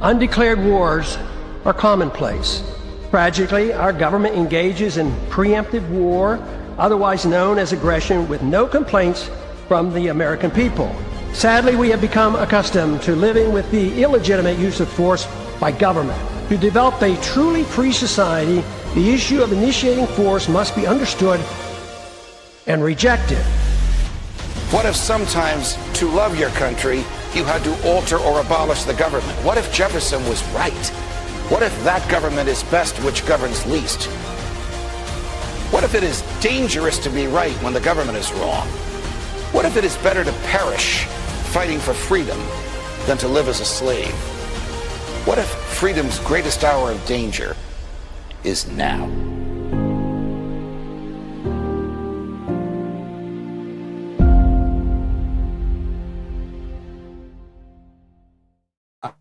Undeclared wars are commonplace. Tragically, our government engages in preemptive war, otherwise known as aggression, with no complaints from the American people. Sadly, we have become accustomed to living with the illegitimate use of force by government. To develop a truly free society, the issue of initiating force must be understood and rejected. What if sometimes, to love your country, you had to alter or abolish the government? What if Jefferson was right? What if that government is best which governs least? What if it is dangerous to be right when the government is wrong? What if it is better to perish fighting for freedom than to live as a slave? What if freedom's greatest hour of danger is now?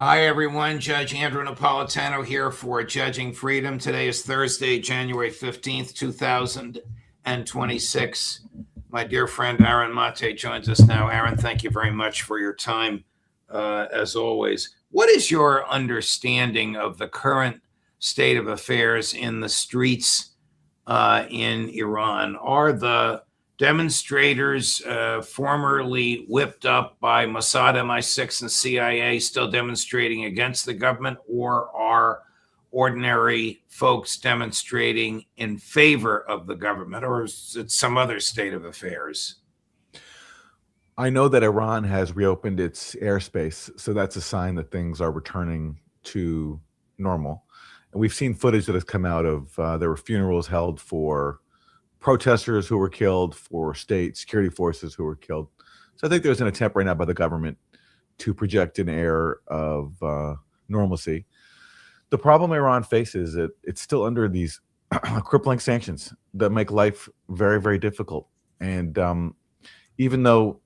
Hi, everyone. Judge Andrew Napolitano here for Judging Freedom. Today is Thursday, January 15th, 2026. My dear friend Aaron Maté joins us now. Aaron, thank you very much for your time, as always. What is your understanding of the current state of affairs in the streets in Iran? Are the demonstrators formerly whipped up by Mossad, MI6, and CIA still demonstrating against the government, or are ordinary folks demonstrating in favor of the government, or is it some other state of affairs? I know that Iran has reopened its airspace, so that's a sign that things are returning to normal. And we've seen footage that has come out of there were funerals held for protesters who were killed, for state security forces who were killed. So I think there's an attempt right now by the government to project an air of normalcy. The problem Iran faces is that it's still under these crippling sanctions that make life very, very difficult. And even though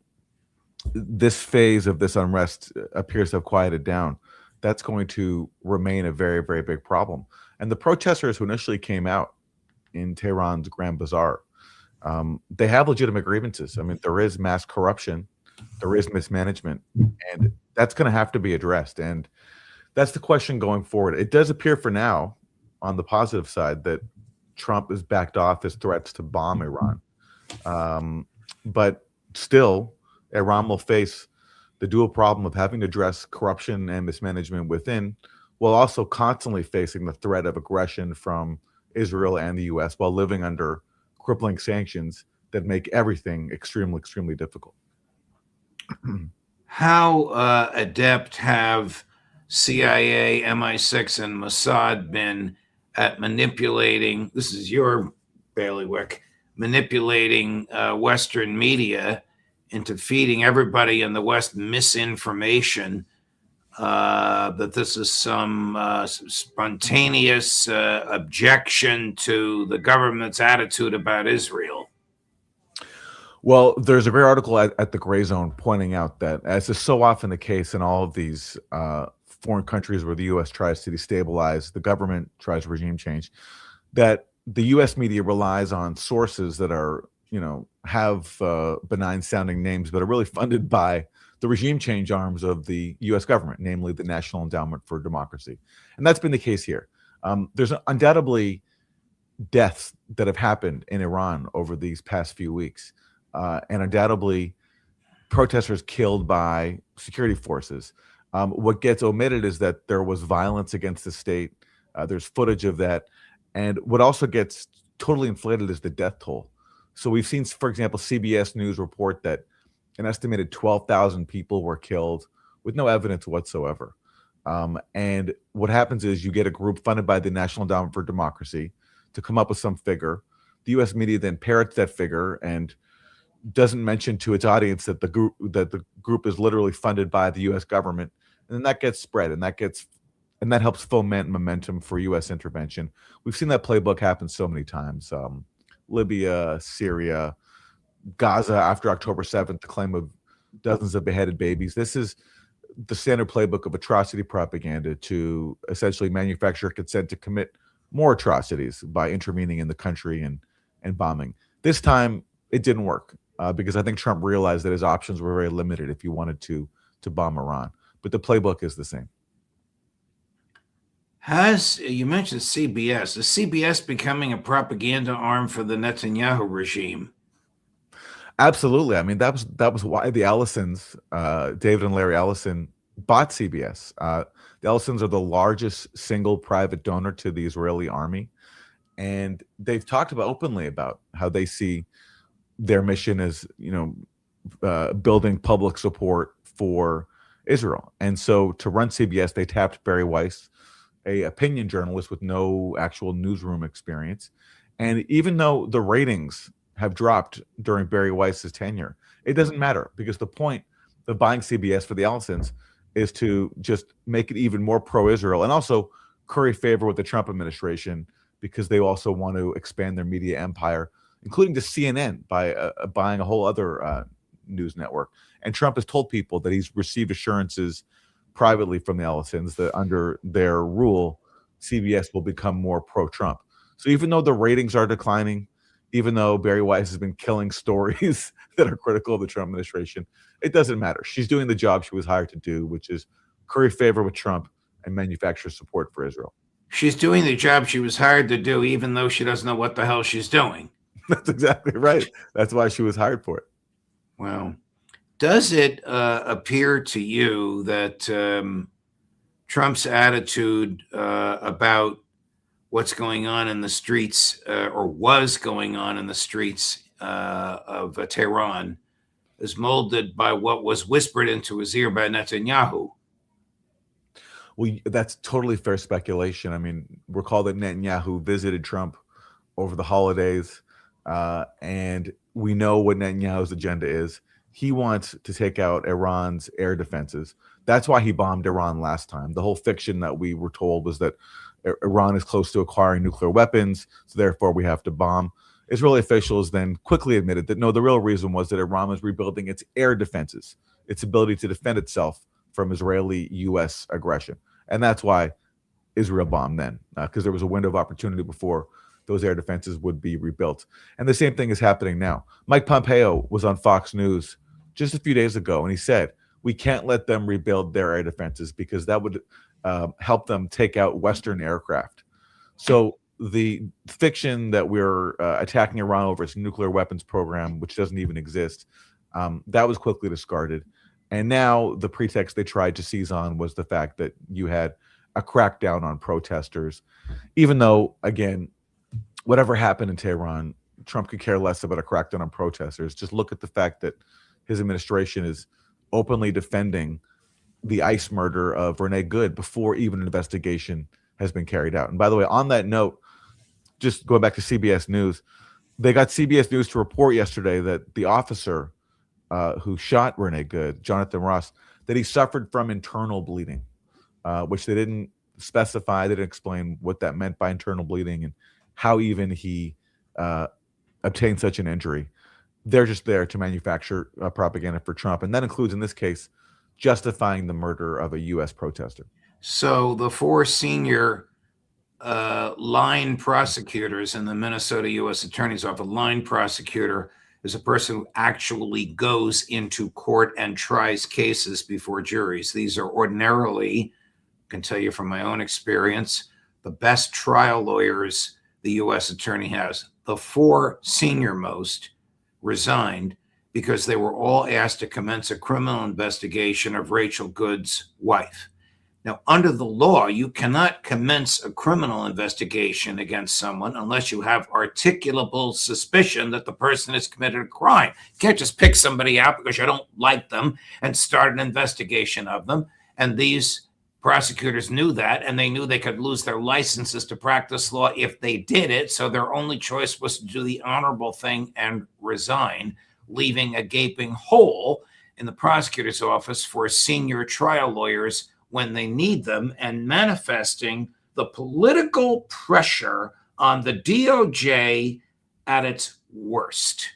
this phase of this unrest appears to have quieted down, that's going to remain a very, very big problem. And the protesters who initially came out in Tehran's Grand Bazaar, they have legitimate grievances. I mean, there is mass corruption, there is mismanagement, and that's going to have to be addressed. And that's the question going forward. It does appear for now, on the positive side, that Trump has backed off his threats to bomb Iran. But still, Iran will face the dual problem of having to address corruption and mismanagement within, while also constantly facing the threat of aggression from Israel and the U.S. while living under crippling sanctions that make everything extremely, extremely difficult. How adept have CIA, MI6, and Mossad been at manipulating, this is your bailiwick, manipulating Western media into feeding everybody in the West misinformation that this is some spontaneous objection to the government's attitude about Israel? Well, there's a great article at the Gray Zone pointing out that, as is so often the case in all of these foreign countries where the U.S. tries to destabilize, the government tries regime change, that the U.S. media relies on sources that are, have benign sounding names, but are really funded by the regime change arms of the U.S. government, namely the National Endowment for Democracy. And that's been the case here. There's undoubtedly deaths that have happened in Iran over these past few weeks, and undoubtedly protesters killed by security forces. What gets omitted is that there was violence against the state. There's footage of that. And what also gets totally inflated is the death toll. So we've seen, for example, CBS News report that an estimated 12,000 people were killed with no evidence whatsoever. And what happens is you get a group funded by the National Endowment for Democracy to come up with some figure. The U.S. media then parrots that figure and doesn't mention to its audience that the group is literally funded by the U.S. government, and then that gets spread, and that helps foment momentum for U.S. intervention. We've seen that playbook happen so many times. Libya, Syria, Gaza after October 7th, the claim of dozens of beheaded babies. This is the standard playbook of atrocity propaganda to essentially manufacture consent to commit more atrocities by intervening in the country and bombing. This time, it didn't work because I think Trump realized that his options were very limited if he wanted to bomb Iran. But the playbook is the same. You mentioned CBS. Is CBS becoming a propaganda arm for the Netanyahu regime? Absolutely. I mean, that was why the Ellisons, David and Larry Ellison, bought CBS. The Ellisons are the largest single private donor to the Israeli army, and they've talked about openly about how they see their mission as, building public support for Israel. And so to run CBS, they tapped Barry Weiss, a opinion journalist with no actual newsroom experience. And even though the ratings have dropped during Barry Weiss's tenure, it doesn't matter, because the point of buying CBS for the Ellisons is to just make it even more pro-Israel and also curry favor with the Trump administration, because they also want to expand their media empire, including to CNN, by buying a whole other news network. And Trump has told people that he's received assurances privately from the Ellisons that under their rule, CBS will become more pro-Trump. So even though the ratings are declining, even though Barry Weiss has been killing stories that are critical of the Trump administration, it doesn't matter. She's doing the job she was hired to do, which is curry favor with Trump and manufacture support for Israel. She's doing the job she was hired to do, even though she doesn't know what the hell she's doing. That's exactly right. That's why she was hired for it. Well, does it appear to you that Trump's attitude about what's going on in the streets, or was going on in the streets of Tehran, is molded by what was whispered into his ear by Netanyahu? Well, that's totally fair speculation. I mean, recall that Netanyahu visited Trump over the holidays, and we know what Netanyahu's agenda is. He wants to take out Iran's air defenses. That's why he bombed Iran last time. The whole fiction that we were told was that Iran is close to acquiring nuclear weapons, so therefore we have to bomb. Israeli officials then quickly admitted that no, the real reason was that Iran was rebuilding its air defenses, its ability to defend itself from Israeli-U.S. aggression. And that's why Israel bombed then, because there was a window of opportunity before those air defenses would be rebuilt. And the same thing is happening now. Mike Pompeo was on Fox News just a few days ago, and he said, we can't let them rebuild their air defenses because that would help them take out Western aircraft. So the fiction that we're attacking Iran over its nuclear weapons program, which doesn't even exist, that was quickly discarded. And now the pretext they tried to seize on was the fact that you had a crackdown on protesters, even though, again, whatever happened in Tehran, Trump could care less about a crackdown on protesters. Just look at the fact that his administration is openly defending the ICE murder of Renee Good before even an investigation has been carried out. And by the way, on that note, just going back to CBS News, they got CBS News to report yesterday that the officer who shot Renee Good, Jonathan Ross, that he suffered from internal bleeding, which they didn't specify. They didn't explain what that meant by internal bleeding and how even he obtained such an injury. They're just there to manufacture propaganda for Trump. And that includes, in this case, justifying the murder of a U.S. protester. So the four senior line prosecutors in the Minnesota U.S. Attorney's Office, line prosecutor is a person who actually goes into court and tries cases before juries. These are ordinarily, I can tell you from my own experience, the best trial lawyers the U.S. attorney has. The four senior most resigned because they were all asked to commence a criminal investigation of Rachel Good's wife. Now, under the law, you cannot commence a criminal investigation against someone unless you have articulable suspicion that the person has committed a crime. You can't just pick somebody out because you don't like them and start an investigation of them. And these prosecutors knew that, and they knew they could lose their licenses to practice law if they did it. So their only choice was to do the honorable thing and resign, leaving a gaping hole in the prosecutor's office for senior trial lawyers when they need them, and manifesting the political pressure on the DOJ at its worst.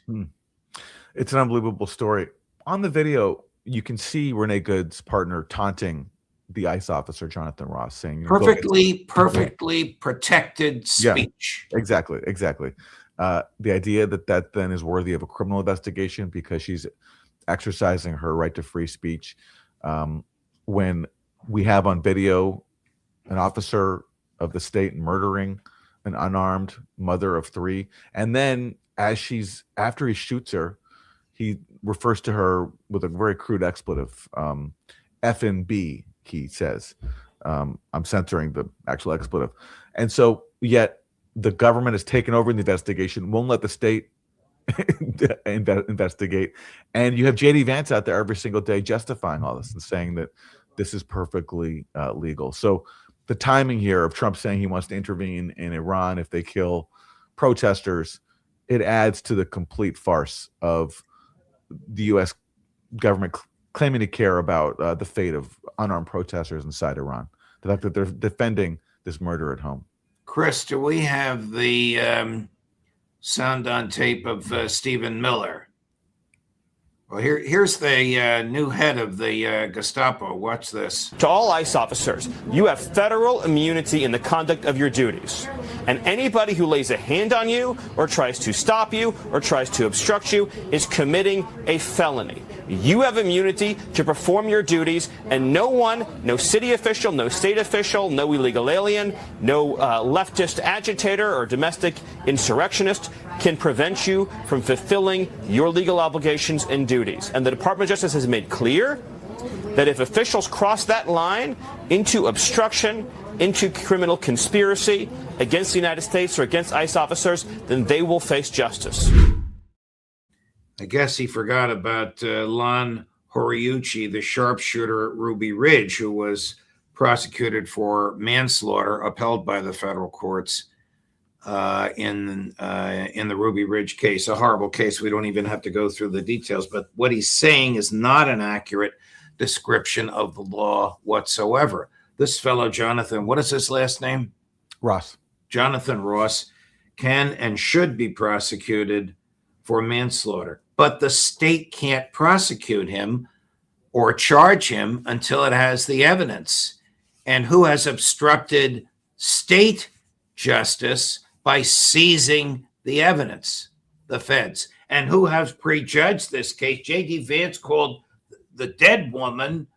It's an unbelievable story. On the video, you can see Renee Good's partner taunting the ICE officer, Jonathan Ross, saying perfectly protected speech. Yeah, exactly. The idea that then is worthy of a criminal investigation because she's exercising her right to free speech, when we have on video an officer of the state, murdering an unarmed mother of 3. And then after he shoots her, he refers to her with a very crude expletive, F and B, he says. I'm censoring the actual expletive. And so yet the government has taken over the investigation, won't let the state investigate. And you have J.D. Vance out there every single day justifying all this and saying that this is perfectly legal. So the timing here of Trump saying he wants to intervene in Iran if they kill protesters, it adds to the complete farce of the U.S. government claiming to care about the fate of unarmed protesters inside Iran. The fact that they're defending this murder at home. Chris, do we have the sound on tape of Stephen Miller? Well, here's the new head of the Gestapo. Watch this. To all ICE officers, you have federal immunity in the conduct of your duties. And anybody who lays a hand on you or tries to stop you or tries to obstruct you is committing a felony. You have immunity to perform your duties, and no one, no city official, no state official, no illegal alien, no leftist agitator or domestic insurrectionist can prevent you from fulfilling your legal obligations and duties. And the Department of Justice has made clear that if officials cross that line into obstruction, into criminal conspiracy against the United States or against ICE officers, then they will face justice. I guess he forgot about Lon Horiuchi, the sharpshooter at Ruby Ridge, who was prosecuted for manslaughter upheld by the federal courts in the Ruby Ridge case, a horrible case. We don't even have to go through the details, but what he's saying is not an accurate description of the law whatsoever. This fellow, Jonathan, what is his last name? Ross. Jonathan Ross can and should be prosecuted for manslaughter, but the state can't prosecute him or charge him until it has the evidence. And who has obstructed state justice by seizing the evidence? The feds. And who has prejudged this case? J.D. Vance called the dead woman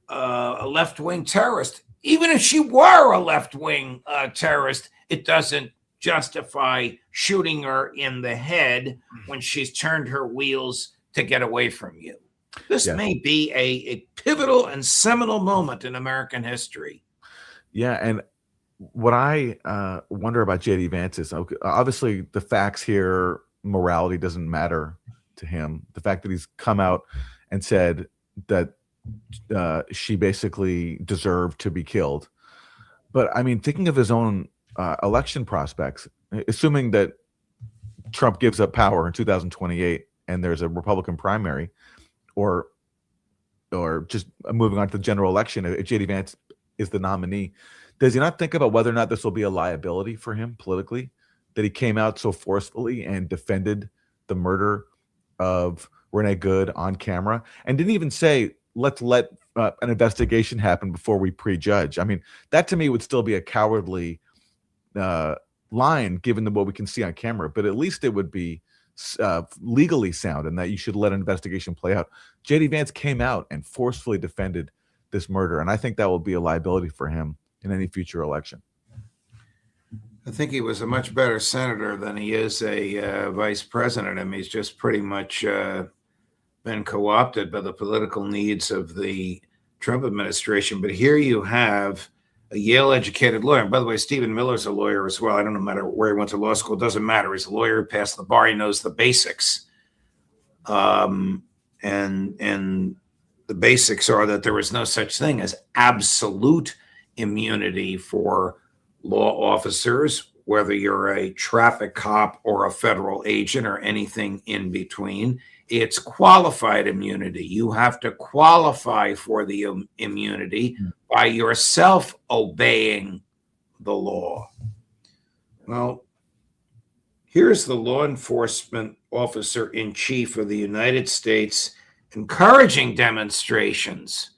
a left-wing terrorist. Even if she were a left-wing terrorist, it doesn't justify shooting her in the head when she's turned her wheels to get away from you. This may be a pivotal and seminal moment in American history. Yeah, and what I wonder about J.D. Vance is, obviously the facts here, morality doesn't matter to him. The fact that he's come out and said that she basically deserved to be killed. But I mean, thinking of his own election prospects, assuming that Trump gives up power in 2028 and there's a Republican primary, or just moving on to the general election, if J.D. Vance is the nominee, does he not think about whether or not this will be a liability for him politically, that he came out so forcefully and defended the murder of Renee Good on camera and didn't even say, let's let an investigation happen before we prejudge? I mean, that to me would still be a cowardly line given what we can see on camera, but at least it would be legally sound and that you should let an investigation play out. J.D. Vance came out and forcefully defended this murder, and I think that will be a liability for him in any future election. I think he was a much better senator than he is a vice president. I mean, he's just pretty much been co-opted by the political needs of the Trump administration. But here you have a Yale-educated lawyer. And by the way, Stephen Miller's a lawyer as well. I don't know matter where he went to law school. It doesn't matter. He's a lawyer, passed the bar. He knows the basics. And the basics are that there is no such thing as absolute immunity for law officers, whether you're a traffic cop or a federal agent or anything in between. It's qualified immunity. You have to qualify for the immunity by yourself obeying the law. Well, here's the law enforcement officer in chief of the United States encouraging demonstrations,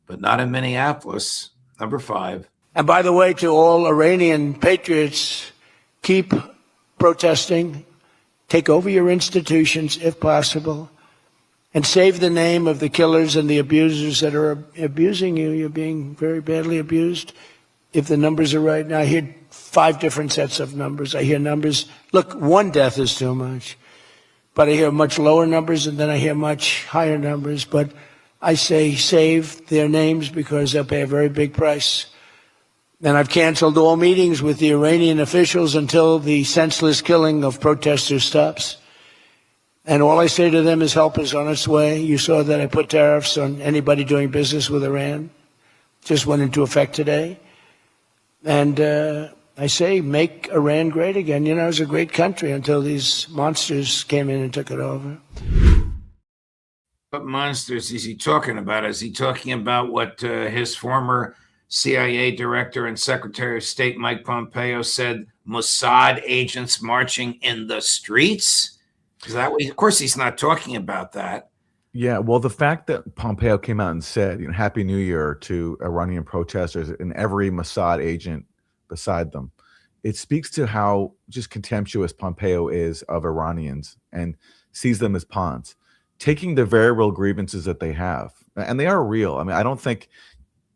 but not in Minneapolis. Number 5. And by the way, to all Iranian patriots, keep protesting, take over your institutions if possible, and save the name of the killers and the abusers that are abusing you. You're being very badly abused. if the numbers are right. Now I hear 5 different sets of numbers. I hear numbers, look, 1 death is too much. But I hear much lower numbers, and then I hear much higher numbers. But I say save their names because they'll pay a very big price. And I've canceled all meetings with the Iranian officials until the senseless killing of protesters stops. And all I say to them is help is on its way. You saw that I put tariffs on anybody doing business with Iran. Just went into effect today. And I say make Iran great again. You know, it was a great country until these monsters came in and took it over. What monsters is he talking about? Is he talking about what his former CIA director and Secretary of State Mike Pompeo said, Mossad agents marching in the streets? Is that what of course he's not talking about that. Yeah, well, the fact that Pompeo came out and said, Happy New Year to Iranian protesters and every Mossad agent beside them, it speaks to how just contemptuous Pompeo is of Iranians and sees them as pawns, taking the very real grievances that they have. And they are real. I mean, I don't think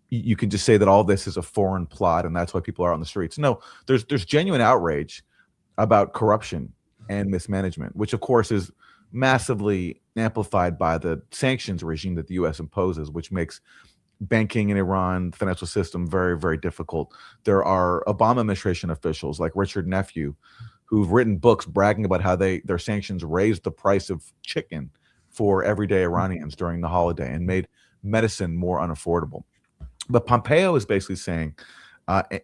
you can just say that all this is a foreign plot and that's why people are on the streets. No, there's genuine outrage about corruption and mismanagement, which of course is massively amplified by the sanctions regime that the U.S. imposes, which makes banking in Iran, the financial system, very, very difficult. There are Obama administration officials like Richard Nephew who've written books bragging about how their sanctions raised the price of chicken for everyday Iranians during the holiday and made medicine more unaffordable. But Pompeo is basically saying,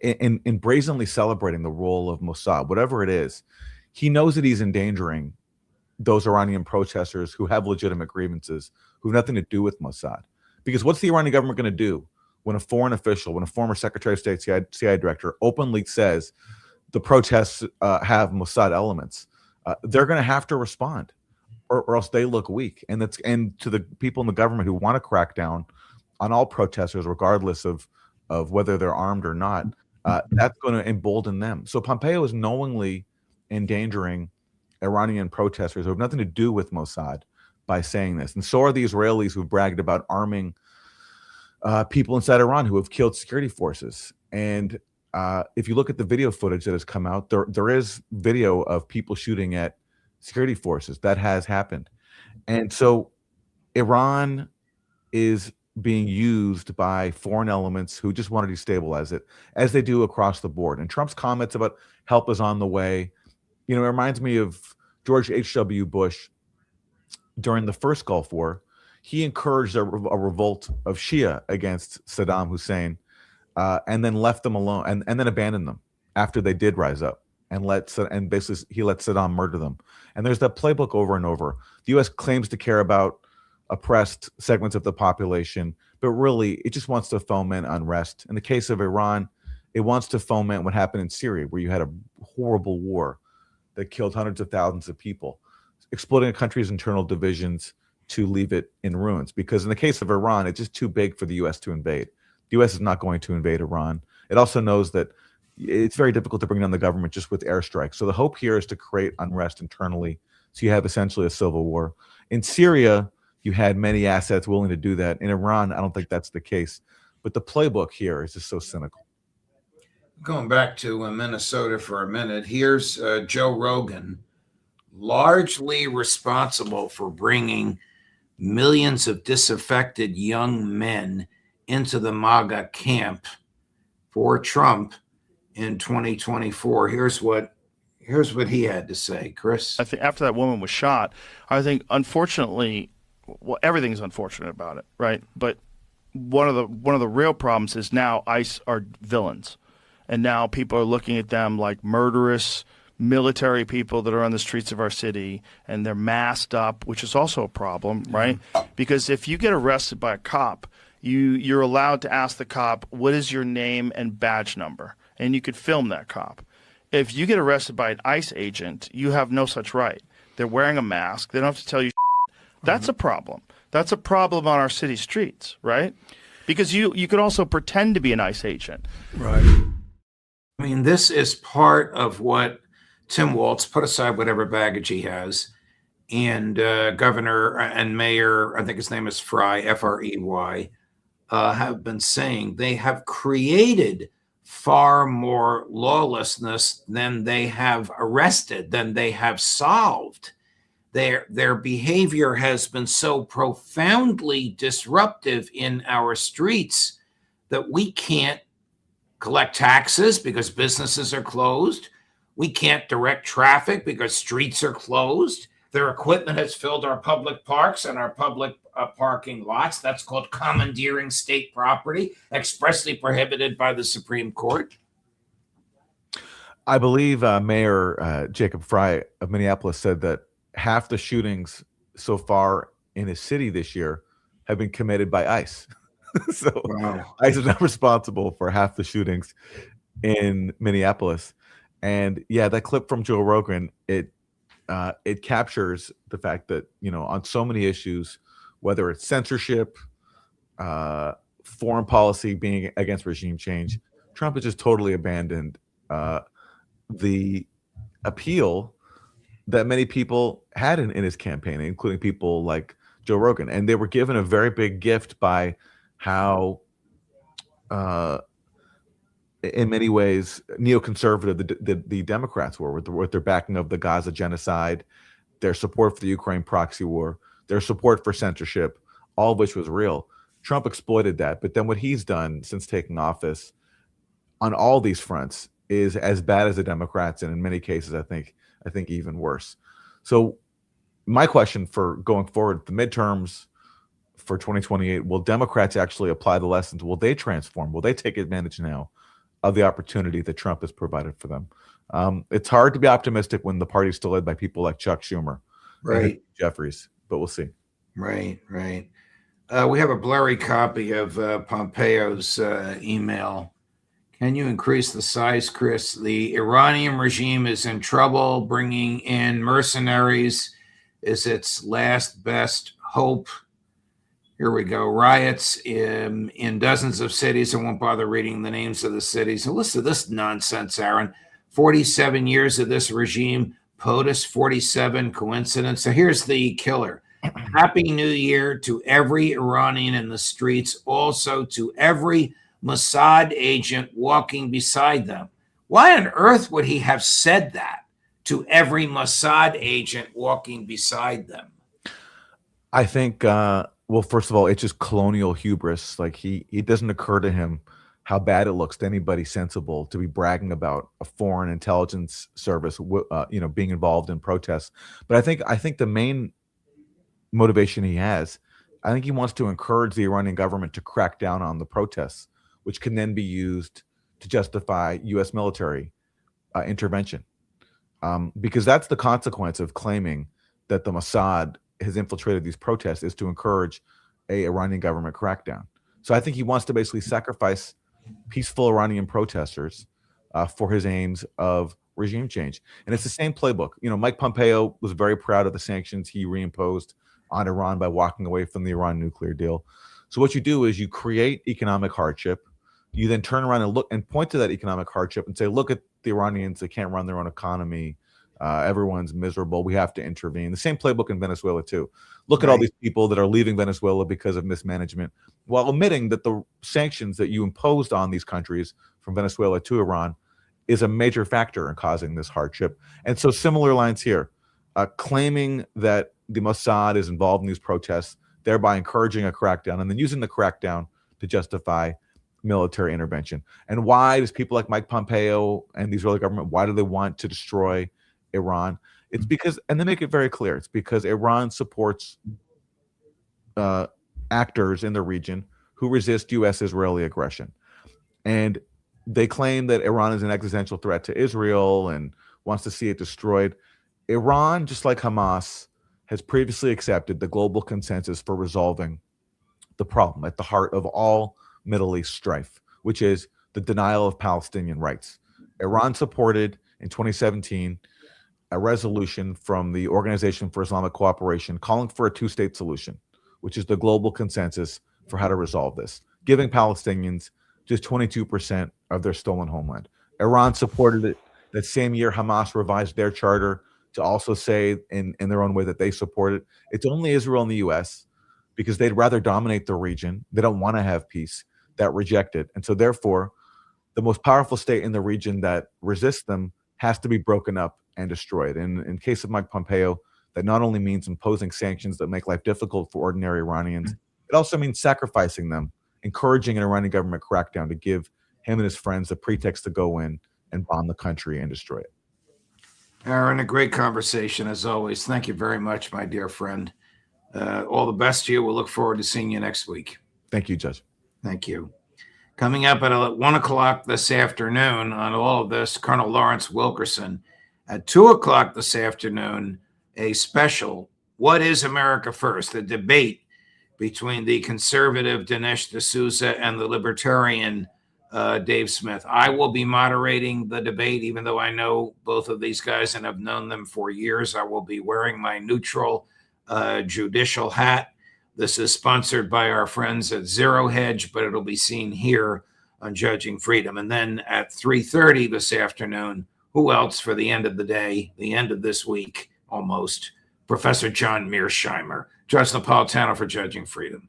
in brazenly celebrating the role of Mossad, whatever it is, he knows that he's endangering those Iranian protesters who have legitimate grievances, who have nothing to do with Mossad. Because what's the Iranian government going to do when a foreign official, when a former Secretary of State, CIA director, openly says the protests have Mossad elements? They're going to have to respond, or else they look weak. And to the people in the government who want to crack down on all protesters, regardless of whether they're armed or not, that's going to embolden them. So Pompeo is knowingly endangering Iranian protesters who have nothing to do with Mossad by saying this. And so are the Israelis who've bragged about arming people inside Iran who have killed security forces. And if you look at the video footage that has come out, there is video of people shooting at security forces. That has happened. And so Iran is being used by foreign elements who just want to destabilize it, as they do across the board. And Trump's comments about help is on the way, it reminds me of George H.W. Bush during the first Gulf War. He encouraged a revolt of Shia against Saddam Hussein, and then left them alone, and then abandoned them after they did rise up, and basically he let Saddam murder them. And there's that playbook over and over. The U.S. claims to care about oppressed segments of the population, but really it just wants to foment unrest. In the case of Iran, it wants to foment what happened in Syria, where you had a horrible war that killed hundreds of thousands of people, exploiting a country's internal divisions to leave it in ruins. Because in the case of Iran, it's just too big for the U.S. to invade. The U.S. is not going to invade Iran. It also knows that it's very difficult to bring down the government just with airstrikes. So the hope here is to create unrest internally, so you have essentially a civil war. In Syria, you had many assets willing to do that. In Iran, I don't think that's the case. But the playbook here is just so cynical. Going back to Minnesota for a minute, here's Joe Rogan, largely responsible for bringing millions of disaffected young men into the MAGA camp for Trump in 2024. Here's what he had to say, Chris. I think after that woman was shot, I think unfortunately, well, everything's unfortunate about it, right? But one of the real problems is now ICE are villains. And now people are looking at them like murderous military people that are on the streets of our city, and they're masked up, which is also a problem, right? Because if you get arrested by a cop, you're allowed to ask the cop, what is your name and badge number? And you could film that cop. If you get arrested by an ICE agent, you have no such right. They're wearing a mask. They don't have to tell you. That's a problem. That's a problem on our city streets, right? Because you could also pretend to be an ICE agent. Right. I mean, this is part of what Tim Walz, put aside whatever baggage he has, and Governor and Mayor, I think his name is Frey, F-R-E-Y, have been saying. They have created far more lawlessness than they have arrested, than they have solved. Their behavior has been so profoundly disruptive in our streets that we can't collect taxes because businesses are closed. We can't direct traffic because streets are closed. Their equipment has filled our public parks and our public parking lots. That's called commandeering state property, expressly prohibited by the Supreme Court. I believe Mayor Jacob Frey of Minneapolis said that half the shootings so far in his city this year have been committed by ICE. So wow. ICE is not responsible for half the shootings in Minneapolis. And yeah, that clip from Joe Rogan, it captures the fact that, on so many issues, whether it's censorship, foreign policy being against regime change, Trump has just totally abandoned the appeal that many people had in his campaign, including people like Joe Rogan. And they were given a very big gift by how, in many ways, neoconservative the Democrats were with their backing of the Gaza genocide, their support for the Ukraine proxy war, their support for censorship, all of which was real. Trump exploited that. But then what he's done since taking office on all these fronts is as bad as the Democrats, and in many cases, I think even worse. So my question for going forward, the midterms for 2028, will Democrats actually apply the lessons? Will they transform? Will they take advantage now of the opportunity that Trump has provided for them? It's hard to be optimistic when the party's still led by people like Chuck Schumer, right, Jeffries, but we'll see. Right. We have a blurry copy of Pompeo's email. Can you increase the size, Chris? The Iranian regime is in trouble. Bringing in mercenaries is its last best hope. Here we go. Riots in dozens of cities. I won't bother reading the names of the cities. And listen to this nonsense, Aaron. 47 years of this regime. POTUS 47, coincidence. So here's the killer. Happy New Year to every Iranian in the streets, also to every Mossad agent walking beside them. Why on earth would he have said that to every Mossad agent walking beside them? I think, well, first of all, it's just colonial hubris. Like it doesn't occur to him how bad it looks to anybody sensible to be bragging about a foreign intelligence service, being involved in protests. But I think the main motivation he has, I think he wants to encourage the Iranian government to crack down on the protests, which can then be used to justify U.S. military intervention. Because that's the consequence of claiming that the Mossad has infiltrated these protests, is to encourage a Iranian government crackdown. So I think he wants to basically sacrifice peaceful Iranian protesters for his aims of regime change. And it's the same playbook. Mike Pompeo was very proud of the sanctions he reimposed on Iran by walking away from the Iran nuclear deal. So what you do is you create economic hardship. You then turn around and look and point to that economic hardship and say, look at the Iranians, they can't run their own economy. Everyone's miserable. We have to intervene. The same playbook in Venezuela too. Look at all these people that are leaving Venezuela because of mismanagement, while admitting that the sanctions that you imposed on these countries from Venezuela to Iran is a major factor in causing this hardship. And so similar lines here, claiming that the Mossad is involved in these protests, thereby encouraging a crackdown, and then using the crackdown to justify military intervention. And why does people like Mike Pompeo and the Israeli government, why do they want to destroy Iran? It's because, and they make it very clear, it's because Iran supports actors in the region who resist U.S.-Israeli aggression. And they claim that Iran is an existential threat to Israel and wants to see it destroyed. Iran, just like Hamas, has previously accepted the global consensus for resolving the problem at the heart of all Middle East strife, which is the denial of Palestinian rights. Iran supported in 2017 a resolution from the Organization for Islamic Cooperation calling for a two-state solution, which is the global consensus for how to resolve this, giving Palestinians just 22% of their stolen homeland. Iran supported it. That same year, Hamas revised their charter to also say in their own way that they support it. It's only Israel and the U.S., because they'd rather dominate the region. They don't want to have peace, that reject it. And so therefore, the most powerful state in the region that resists them has to be broken up and destroyed. And in case of Mike Pompeo, that not only means imposing sanctions that make life difficult for ordinary Iranians, it also means sacrificing them, encouraging an Iranian government crackdown to give him and his friends a pretext to go in and bomb the country and destroy it. Aaron, a great conversation as always. Thank you very much, my dear friend. All the best to you. We'll look forward to seeing you next week. Thank you, Judge. Thank you. Coming up at 1 o'clock this afternoon on all of this, Colonel Lawrence Wilkerson. At 2 o'clock this afternoon, a special, What is America First? The debate between the conservative Dinesh D'Souza and the libertarian Dave Smith. I will be moderating the debate, even though I know both of these guys and have known them for years. I will be wearing my neutral judicial hat. This is sponsored by our friends at Zero Hedge, but it'll be seen here on Judging Freedom. And then at 3:30 this afternoon, who else for the end of the day, the end of this week almost, Professor John Mearsheimer, Judge Napolitano for Judging Freedom.